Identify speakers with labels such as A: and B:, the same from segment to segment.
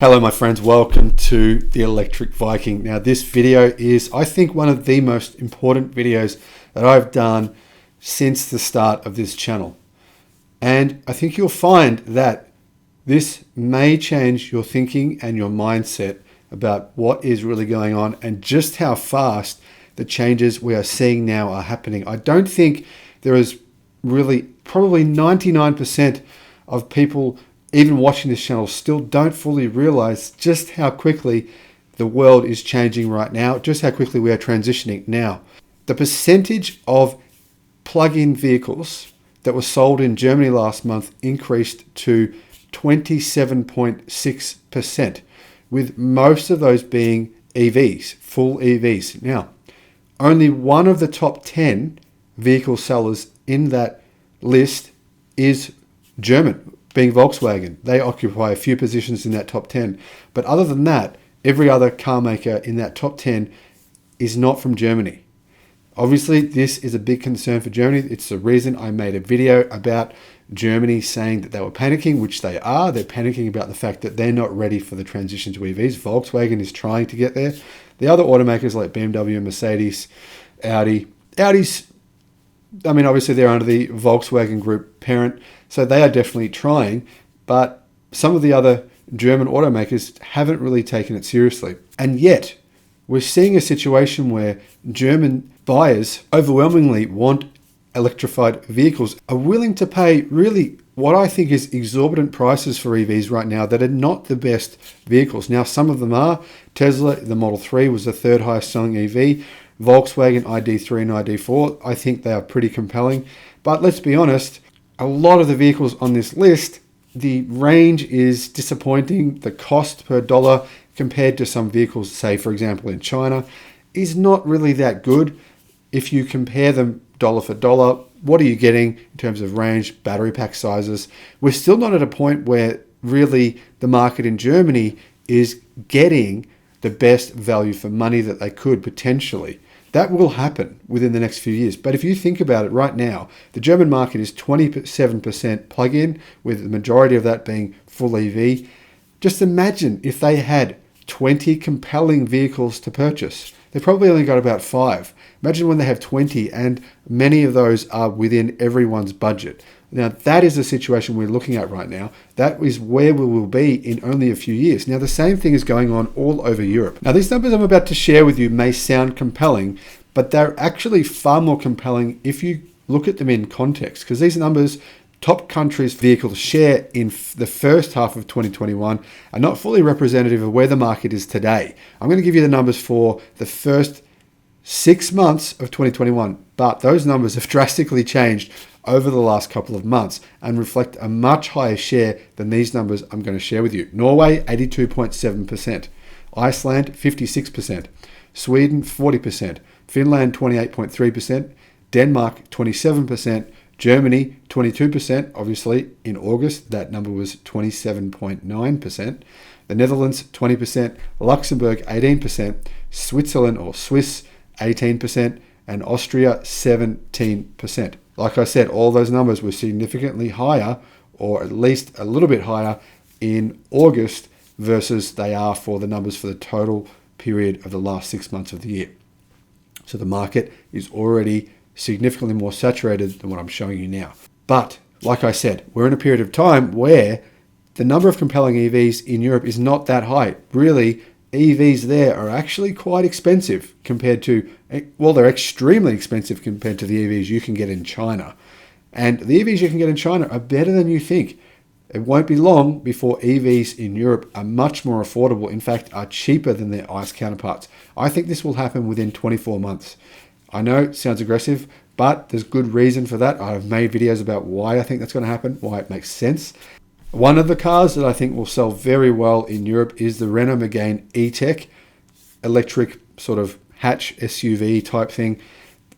A: Hello my friends, welcome to the Electric Viking. Now this video is, I think, one of the most important videos that I've done since the start of this channel. And I think you'll find that this may change your thinking and your mindset about what is really going on and just how fast the changes we are seeing now are happening. I don't think there is really, probably 99% of people even watching this channel still don't fully realize just how quickly the world is changing right now, just how quickly we are transitioning now. The percentage of plug-in vehicles that were sold in Germany last month increased to 27.6%, with most of those being EVs, full EVs. Now, only one of the top 10 vehicle sellers in that list is German, being Volkswagen. They occupy a few positions in that top 10. But other than that, every other car maker in that top 10 is not from Germany. Obviously, this is a big concern for Germany. It's the reason I made a video about Germany saying that they were panicking, which they are. They're panicking about the fact that they're not ready for the transition to EVs. Volkswagen is trying to get there. The other automakers like BMW, Mercedes, Audi's, I mean, obviously they're under the Volkswagen Group parent, so they are definitely trying, but some of the other German automakers haven't really taken it seriously. And yet, we're seeing a situation where German buyers overwhelmingly want electrified vehicles, are willing to pay really what I think is exorbitant prices for EVs right now that are not the best vehicles. Now, some of them are. Tesla, the Model 3 was the third highest selling EV. Volkswagen ID3 and ID4, I think they are pretty compelling. But let's be honest, a lot of the vehicles on this list, the range is disappointing. The cost per dollar compared to some vehicles, say for example in China, is not really that good. If you compare them dollar for dollar, what are you getting in terms of range, battery pack sizes? We're still not at a point where really the market in Germany is getting the best value for money that they could potentially. That will happen within the next few years. But if you think about it right now, the German market is 27% plug-in, with the majority of that being full EV. Just imagine if they had 20 compelling vehicles to purchase. They probably only got about 5. Imagine when they have 20, and many of those are within everyone's budget. Now, that is the situation we're looking at right now. That is where we will be in only a few years. Now, the same thing is going on all over Europe. Now, these numbers I'm about to share with you may sound compelling, but they're actually far more compelling if you look at them in context, because these numbers, top countries' vehicle share in the first half of 2021, are not fully representative of where the market is today. I'm going to give you the numbers for the first 6 months of 2021, but those numbers have drastically changed over the last couple of months and reflect a much higher share than these numbers I'm going to share with you. Norway, 82.7%. Iceland, 56%. Sweden, 40%. Finland, 28.3%. Denmark, 27%. Germany, 22%. Obviously, in August, that number was 27.9%. The Netherlands, 20%. Luxembourg, 18%. Switzerland, or Swiss, 18%. And Austria, 17%. Like I said, all those numbers were significantly higher, or at least a little bit higher, in August versus they are for the numbers for the total period of the last 6 months of the year. So the market is already significantly more saturated than what I'm showing you now. But like I said, we're in a period of time where the number of compelling EVs in Europe is not that high. Really, EVs there are actually quite expensive compared to, well, they're extremely expensive compared to the EVs you can get in China. And the EVs you can get in China are better than you think. It won't be long before EVs in Europe are much more affordable, in fact, are cheaper than their ICE counterparts. I think this will happen within 24 months. I know it sounds aggressive, but there's good reason for that. I've made videos about why I think that's going to happen, why it makes sense. One of the cars that I think will sell very well in Europe is the Renault Megane E-Tech, electric sort of hatch SUV type thing.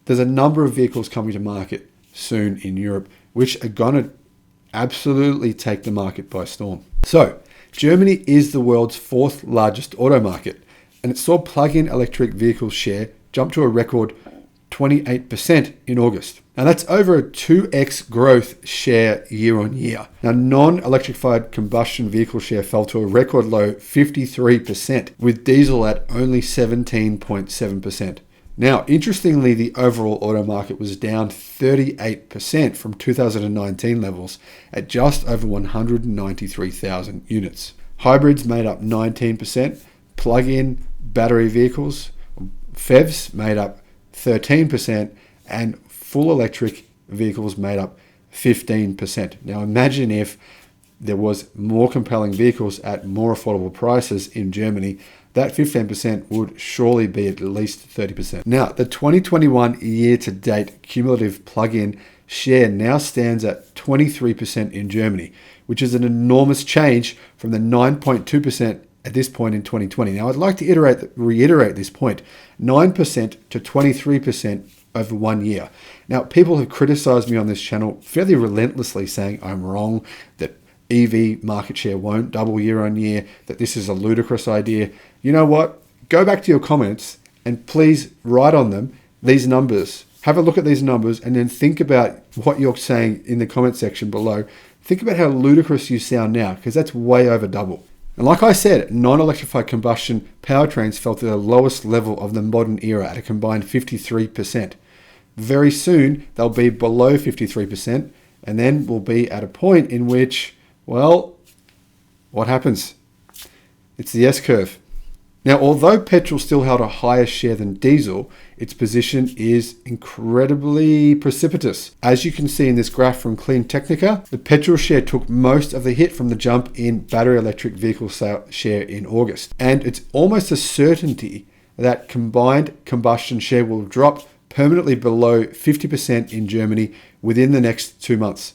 A: There's a number of vehicles coming to market soon in Europe, which are going to absolutely take the market by storm. So, Germany is the world's 4th largest auto market, and it saw plug-in electric vehicle share jump to a record 28% in August. And that's over a 2x growth share year on year. Now, non-electrified combustion vehicle share fell to a record low 53%, with diesel at only 17.7%. Now, interestingly, the overall auto market was down 38% from 2019 levels at just over 193,000 units. Hybrids made up 19%, plug-in battery vehicles, PHEVs, made up 13%, and full electric vehicles made up 15%. Now, imagine if there was more compelling vehicles at more affordable prices in Germany. That 15% would surely be at least 30%. Now, the 2021 year-to-date cumulative plug-in share now stands at 23% in Germany, which is an enormous change from the 9.2% at this point in 2020. Now, I'd like to reiterate this point, 9% to 23% over 1 year. Now, people have criticized me on this channel fairly relentlessly, saying I'm wrong, that EV market share won't double year on year, that this is a ludicrous idea. You know what? Go back to your comments and please write on them these numbers. Have a look at these numbers and then think about what you're saying in the comment section below. Think about how ludicrous you sound now, because that's way over double. And like I said, non-electrified combustion powertrains fell to the lowest level of the modern era at a combined 53%. Very soon, they'll be below 53%, and then we'll be at a point in which, well, what happens? It's the S-curve. Now, although petrol still held a higher share than diesel, its position is incredibly precipitous. As you can see in this graph from Clean Technica, the petrol share took most of the hit from the jump in battery electric vehicle share in August. And it's almost a certainty that combined combustion share will drop permanently below 50% in Germany within the next 2 months.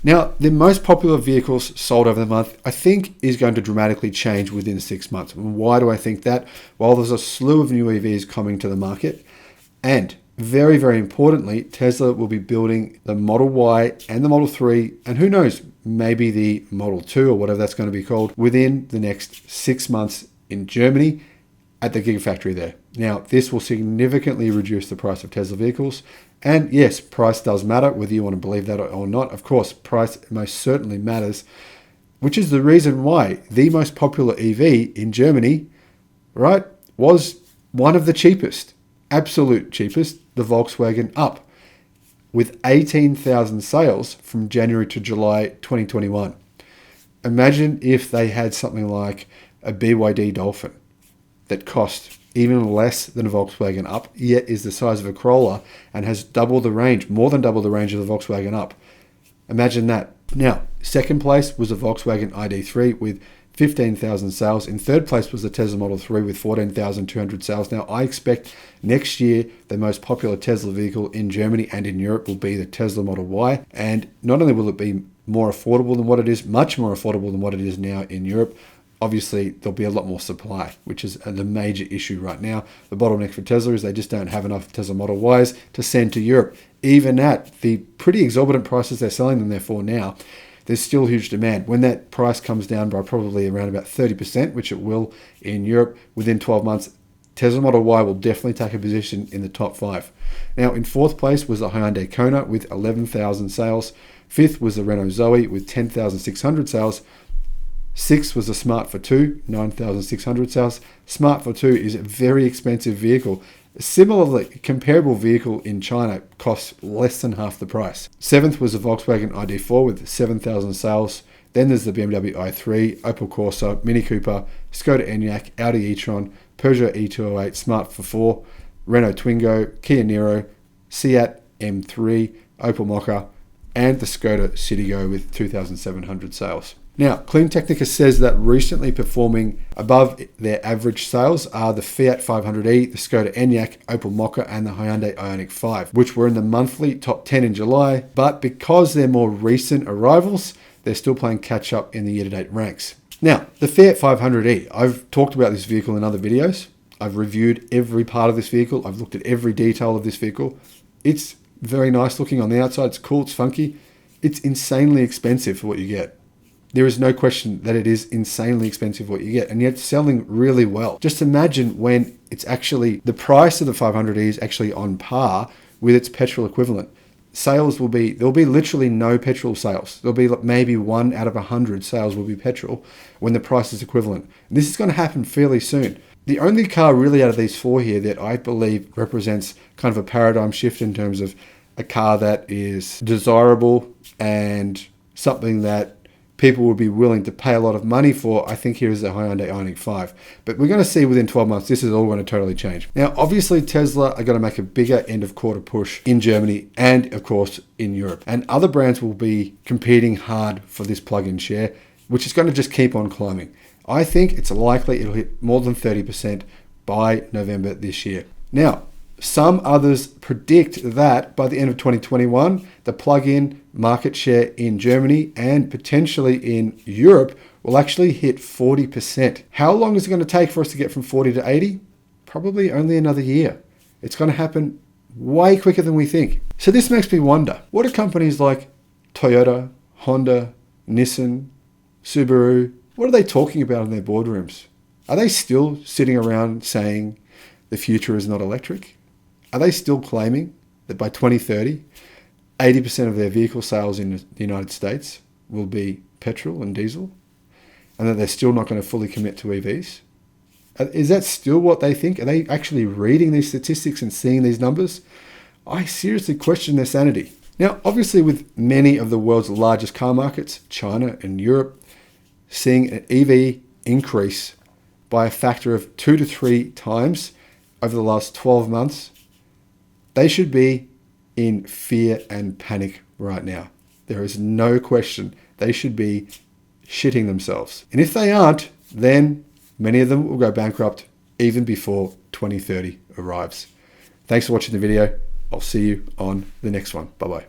A: Now, the most popular vehicles sold over the month, I think, is going to dramatically change within 6 months. And why do I think that? Well, there's a slew of new EVs coming to the market. And very, very importantly, Tesla will be building the Model Y and the Model 3, and who knows, maybe the Model 2 or whatever that's going to be called, within the next 6 months in Germany at the Gigafactory there. Now, this will significantly reduce the price of Tesla vehicles. And yes, price does matter, whether you want to believe that or not. Of course, price most certainly matters, which is the reason why the most popular EV in Germany, right, was one of the cheapest, absolute cheapest, the Volkswagen Up, with 18,000 sales from January to July 2021. Imagine if they had something like a BYD Dolphin that cost even less than a Volkswagen Up, yet is the size of a Corolla and has double the range, more than double the range of the Volkswagen Up. Imagine that. Now, second place was a Volkswagen ID3 with 15,000 sales. In third place was the Tesla Model 3 with 14,200 sales. Now, I expect next year the most popular Tesla vehicle in Germany and in Europe will be the Tesla Model Y. And not only will it be more affordable than what it is, much more affordable than what it is now in Europe, obviously there'll be a lot more supply, which is the major issue right now. The bottleneck for Tesla is they just don't have enough Tesla Model Ys to send to Europe. Even at the pretty exorbitant prices they're selling them there for now, there's still huge demand. When that price comes down by probably around about 30%, which it will in Europe within 12 months, Tesla Model Y will definitely take a position in the top 5. Now, in fourth place was the Hyundai Kona with 11,000 sales. Fifth was the Renault Zoe with 10,600 sales. Sixth was the Smart for 2, 9,600 sales. Smart for 2 is a very expensive vehicle. A similarly comparable vehicle in China costs less than half the price. Seventh was the Volkswagen ID4 with 7,000 sales. Then there's the BMW i3, Opel Corsa, Mini Cooper, Skoda Enyaq, Audi e-tron, Peugeot e-208, Smart for 4, Renault Twingo, Kia Niro, Seat M3, Opel Mokka, and the Skoda Citigo with 2,700 sales. Now, Clean Technica says that recently performing above their average sales are the Fiat 500e, the Skoda Enyaq, Opel Mokka, and the Hyundai Ioniq 5, which were in the monthly top 10 in July. But because they're more recent arrivals, they're still playing catch up in the year-to-date ranks. Now, the Fiat 500e, I've talked about this vehicle in other videos. I've reviewed every part of this vehicle. I've looked at every detail of this vehicle. It's very nice looking on the outside. It's cool. It's funky. It's insanely expensive for what you get. There is no question that it is insanely expensive what you get, and yet selling really well. Just imagine when it's actually, the price of the 500e is actually on par with its petrol equivalent. sales there'll be literally no petrol sales. There'll be maybe 1 out of 100 sales will be petrol when the price is equivalent. This is going to happen fairly soon. The only car really out of these 4 here that I believe represents kind of a paradigm shift in terms of a car that is desirable and something that people would be willing to pay a lot of money for, I think here is the Hyundai Ioniq 5. But we're going to see within 12 months, this is all going to totally change. Now, obviously, Tesla are going to make a bigger end of quarter push in Germany and, of course, in Europe. And other brands will be competing hard for this plug-in share, which is going to just keep on climbing. I think it's likely it'll hit more than 30% by November this year. Now, some others predict that by the end of 2021, the plug-in market share in Germany and potentially in Europe will actually hit 40%. How long is it going to take for us to get from 40 to 80? Probably only another year. It's going to happen way quicker than we think. So this makes me wonder, what are companies like Toyota, Honda, Nissan, Subaru, what are they talking about in their boardrooms? Are they still sitting around saying the future is not electric? Are they still claiming that by 2030, 80% of their vehicle sales in the United States will be petrol and diesel, and that they're still not going to fully commit to EVs? Is that still what they think? Are they actually reading these statistics and seeing these numbers? I seriously question their sanity. Now, obviously, with many of the world's largest car markets, China and Europe, seeing an EV increase by a factor of 2 to 3 times over the last 12 months, they should be in fear and panic right now. There is no question they should be shitting themselves. And if they aren't, then many of them will go bankrupt even before 2030 arrives. Thanks for watching the video. I'll see you on the next one. Bye-bye.